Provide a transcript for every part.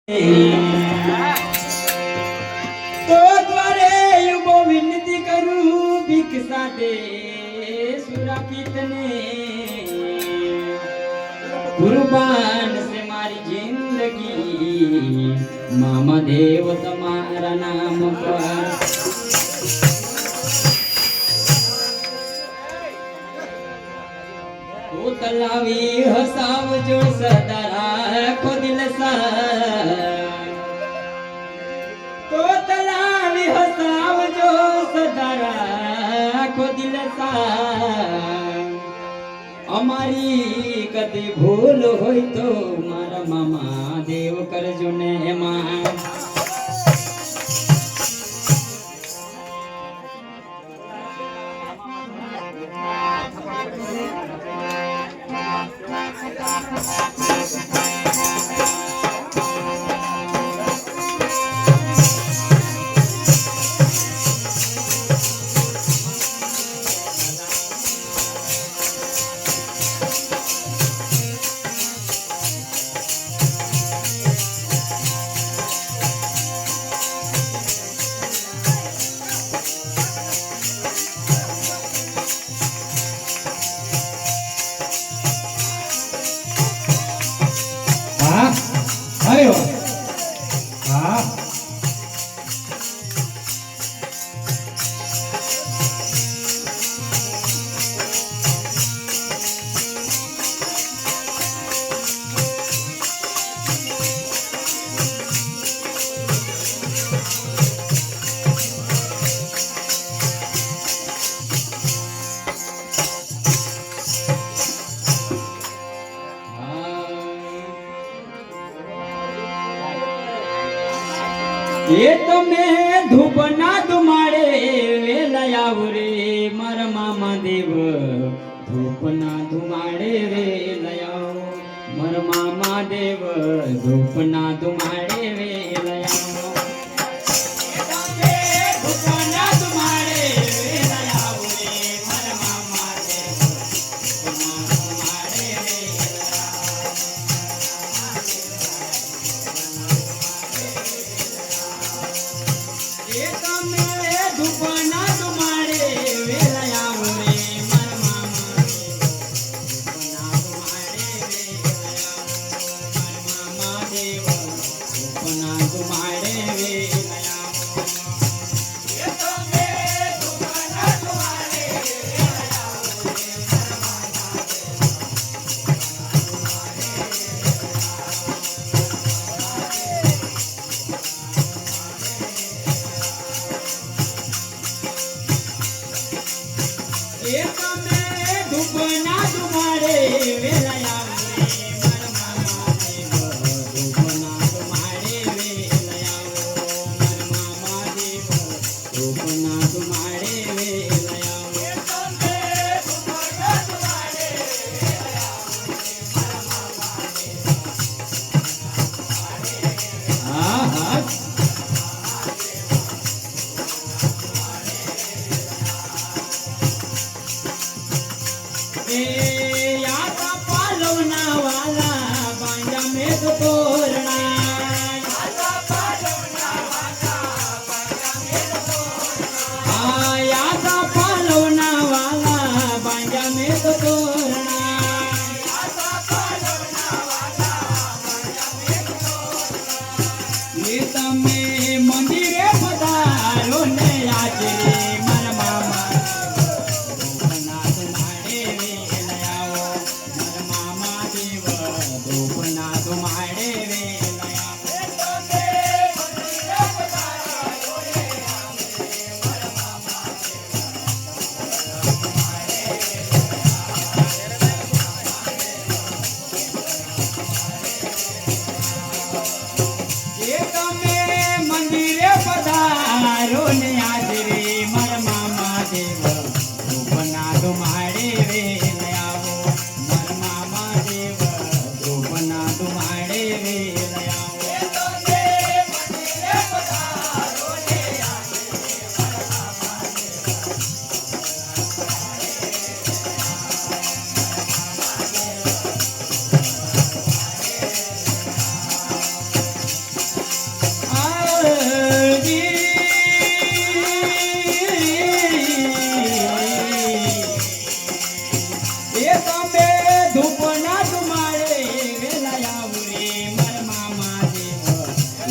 તો દ્વારે યુબો વિનંતી કરું ભીખ સાથે સુરાપિતને કુરબાન સે મારી જિંદગી મામા દેવ તમારા નામ પર તો તલાવી હસાવજો સદા રાખો દિલ તો તલાવી હસાવજો સદા રાખો દિલ અમારી કદી ભૂલ હોય તો મારા મામા દેવ કરજો ને એમાં અરે વાહ હા એ તમે ધૂપના ધુમાડે વેલાયાવ રે મારા મામા દેવ ધૂપના ધુમાડે વેલાયાવ મારા મામા દેવ ધૂપના ધુમાડે વેલાયાવ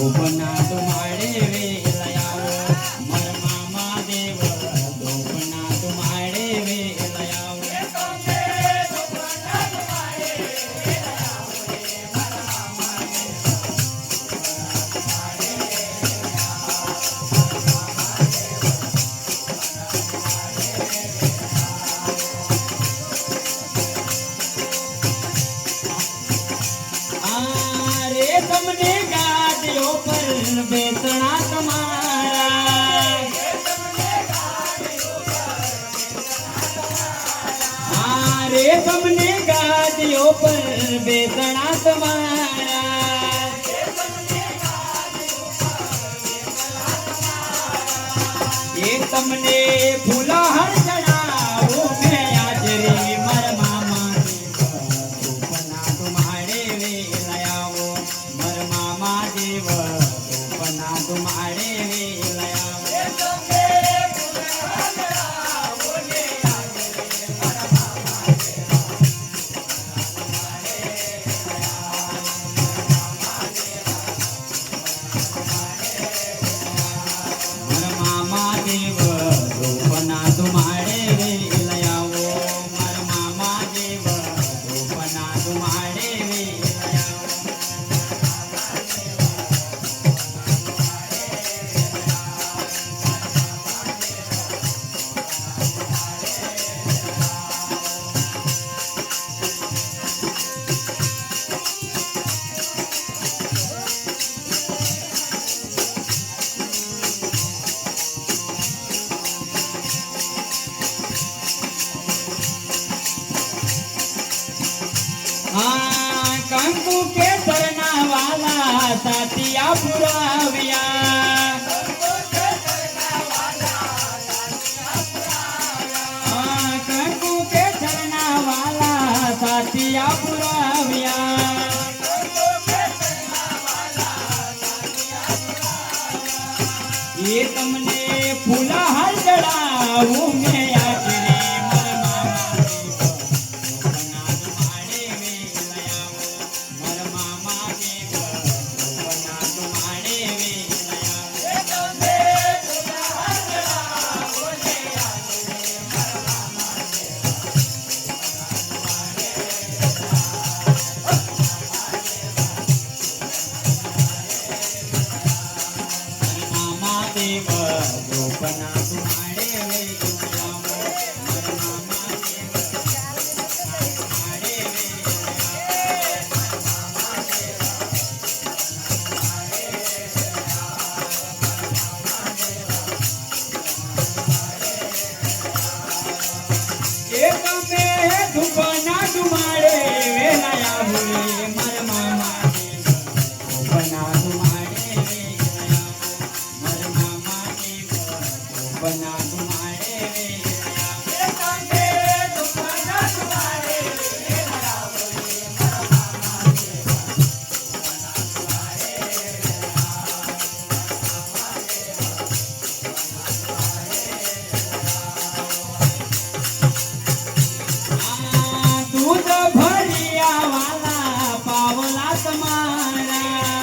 ધૂપના તુમાડે વેલાયો મારા મામા દેવ ધૂપના તુમાડે વેલાયો રે તમને ગાદીઓ પર બેસણા તમારા રે તમને ગાદીઓ પર બેસણા તમારા એ તમને ફૂલહાર ચડાવો મેં આજરી મારા મામા ધૂપના તુમાડે વેલાયો મારા મામા દેવ ધૂપના તુમાડે વેલાયો મારા મામા દેવ ધૂપના તુમાડે વેલાયો મારા મામા દેવ ધૂપના તુમાડે વેલાયો કંકુ કે તરના વાલા સાતિયા પુરાવ્યા કંકુ કે તરના વાલા સાતિયા પુરાવ્યા એ તમને ફૂલહાર ચડાવું મેં આજરે મારા મામા દેવ ધૂપના તુમાડે વેલાયો મામા દેવ ધૂપના તુમાડે વેલાયો મારા મામા દેવ તુમાડે એ તમે ધૂપના તુમાડે વેલાયા ભૂલે મારા મામા દેવ ધૂપના તુમાડે વેલાયા મારા મામા દેવ ધૂપના તુમાડે દૂધ ભરિયા વાલા પાવલા તમારા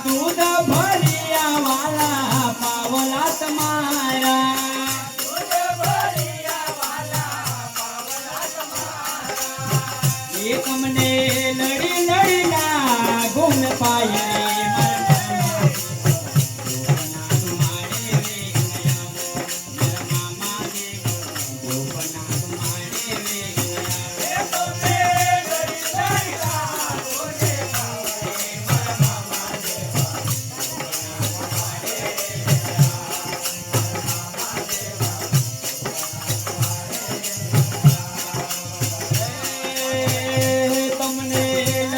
દૂધ ભરિયા વાલા પાવલા તમારા એ તમને લડી લડીના ગુણ પાયે તમને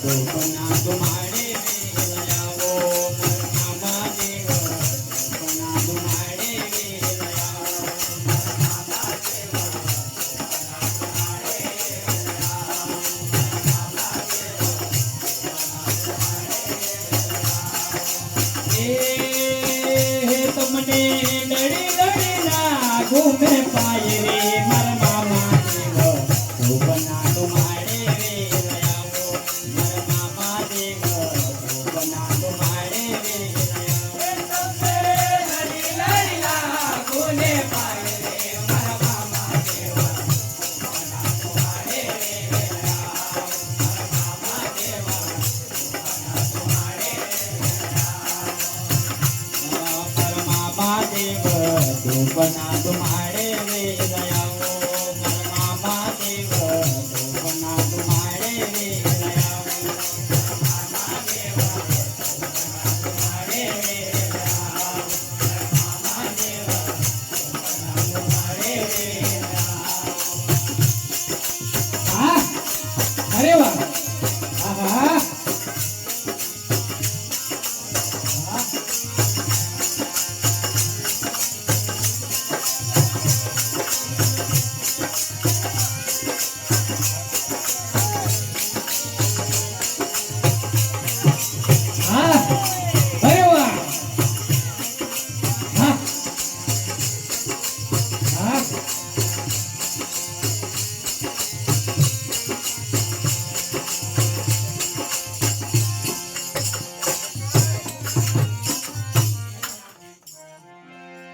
ધૂપના ધુમાડે વેલાવો મારા મામા દેવ ધૂપના ધુમાડે વેલાવો તમને લડી લડી ના ઘૂમે પાય રે મારા મામા દેવ ધૂપના ધુમાડે વેલાવો મારા મામા દેવ ધૂપના ધુમાડે વેલાવો તમને લડી લડી ના ઘૂમે પાય રે મારા મામા દેવ ધૂપના ધુમાડે વેલાવો મારા મામા દેવ ધૂપના ધુમાડે મારા મામા દેવ ધૂપના ધુમાડે